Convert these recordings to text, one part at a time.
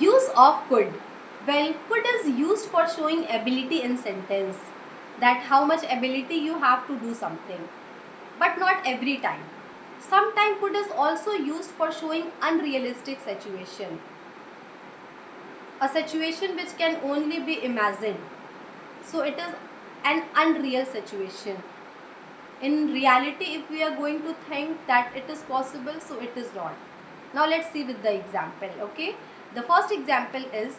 Use of could. Well, could is used for showing ability in sentence, that how much ability you have to do something, but not every time. Sometimes could is also used for showing unrealistic situation, a situation which can only be imagined. So it is an unreal situation. In reality, if we are going to think that it is possible, so it is not. Now let's see with the example. Okay, the first example is,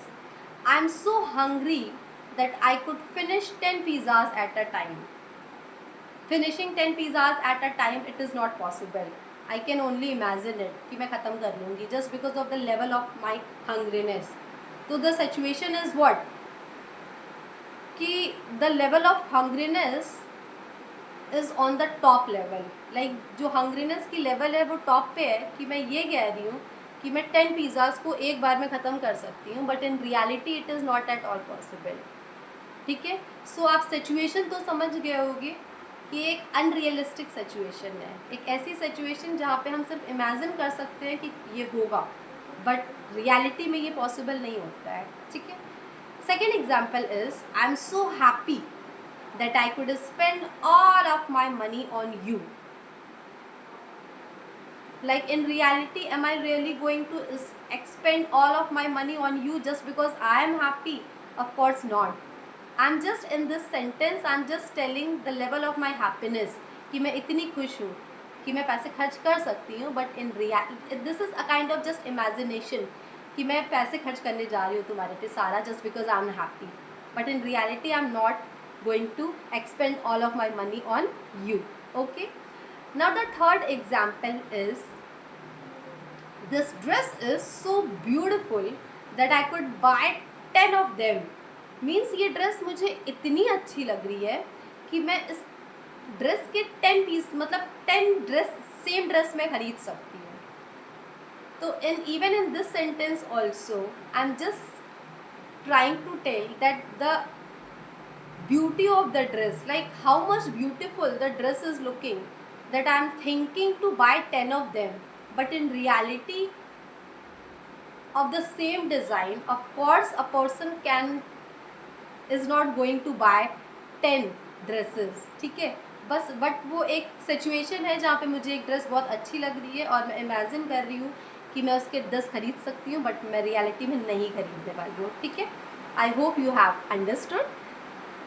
I'm so hungry that I could finish 10 pizzas at a time. Finishing 10 pizzas at a time, it is not possible. I can only imagine it कि मैं ख़त्म कर लूँगी just because of the level of my hungriness. So the situation is what, कि the level of hungriness is on the top level. Like जो हंग्रीनेस की level है वो टॉप पे है, कि मैं ये कह रही हूँ कि मैं 10 पिज़्ज़ाज़ को एक बार में ख़त्म कर सकती हूँ, but in reality it is not at all possible. ठीक है, सो आप सिचुएशन तो समझ गए होगे कि एक अनरियलिस्टिक सिचुएशन है, एक ऐसी सिचुएशन जहाँ पे हम सिर्फ इमेजिन कर सकते हैं कि ये होगा, बट रियलिटी में ये पॉसिबल नहीं होता है. ठीक है. Second example is, I am so happy that I could spend all of my money on you. Like in reality, am I really going to expend all of my money on you just because I am happy? Of course not. I'm just in this sentence, I'm just telling the level of my happiness कि मैं इतनी खुश हूँ कि मैं पैसे खर्च कर सकती हूँ, but in reality this is a kind of just imagination कि मैं पैसे खर्च करने जा रही हूँ तुम्हारे पे सारा just because I am happy, but in reality I am not going to expend all of my money on you. Okay, now the third example is, this dress is so beautiful that I could buy 10 of them. Means ये dress मुझे इतनी अच्छी लग रही है कि मैं इस ड्रेस के 10 पीस मतलब 10 ड्रेस सेम ड्रेस में खरीद सकती हूँ. तो in even in this sentence also I am just trying to tell that the beauty of the dress, like how much beautiful the dress is looking, that I am thinking to buy 10 of them, but in reality of the same design, of course a person can is not going to buy 10 dresses. ठीक है, बस but वो एक situation है जहाँ पे मुझे एक ड्रेस बहुत अच्छी लग रही है और मैं इमेजिन कर रही हूँ कि मैं उसके 10 खरीद सकती हूँ, बट मैं रियलिटी में नहीं खरीदने वाली हूँ. ठीक है, I hope you have understood.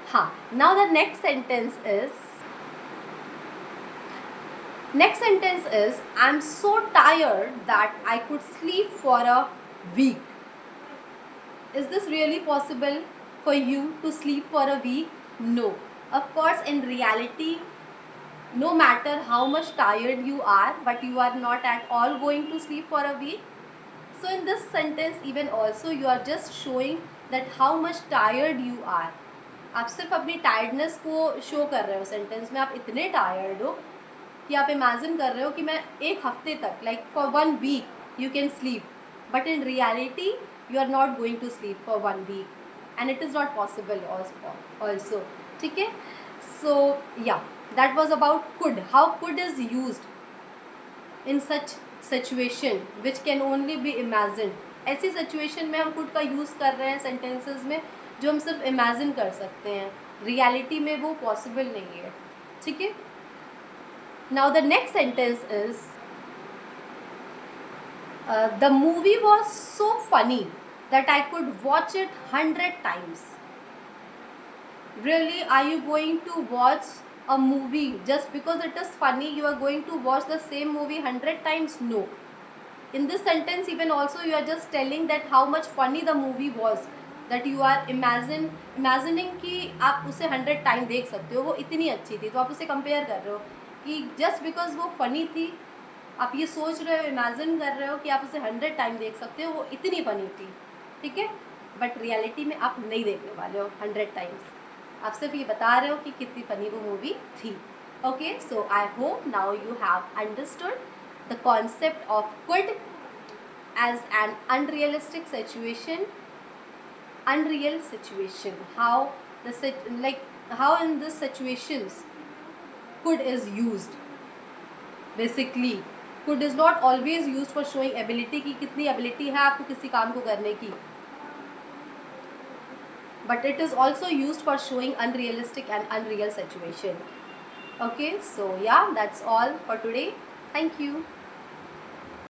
हाँ, now the next sentence is, I'm so tired that I could sleep for a week. Is this really possible for you to sleep for a week? No. Of course, in reality, no matter how much tired you are, but you are not at all going to sleep for a week. So in this sentence even also you are just showing that how much tired you are. आप सिर्फ अपनी tiredness को show कर रहे हो sentence में. आप इतने टायर्ड हो कि आप इमेजिन कर रहे हो कि मैं एक हफ्ते तक, like for 1 week you can sleep, but in reality you are not going to sleep for 1 week and it is not possible also. ठीक है, so yeah that was about could, how could is used in such situation which can only be imagine. ऐसी situation में हम could का use कर रहे हैं sentences में जो हम सिर्फ इमेजिन कर सकते हैं, रियलिटी में वो पॉसिबल नहीं है. ठीक है, now the next sentence is, the movie was so funny that I could watch it 100 times. Really, are you going to watch a movie just because it is funny? You are going to watch the same movie 100 times? No. In this sentence even also you are just telling that how much funny the movie was, that you are imagining कि आप उसे 100 time देख सकते हो, वो इतनी अच्छी थी. तो आप उसे कंपेयर कर रहे हो कि जस्ट बिकॉज वो फनी थी, आप ये सोच रहे हो, इमेजिन कर रहे हो कि आप उसे 100 टाइम देख सकते हो, वो इतनी फनी थी. ठीक है, बट रियलिटी में आप नहीं देखने वाले हो 100 टाइम्स. आप सिर्फ ये बता रहे हो कि कितनी फनी वो मूवी थी. Okay, so I hope now you have understood the concept of could as an unrealistic situation, unreal situation, how how in these situations could is used basically. Could is not always use for showing ability, की कितनी ability है आपको किसी काम को करने की, but it is also used for showing unrealistic and unreal situation. Okay, so yeah, that's all for today. Thank you.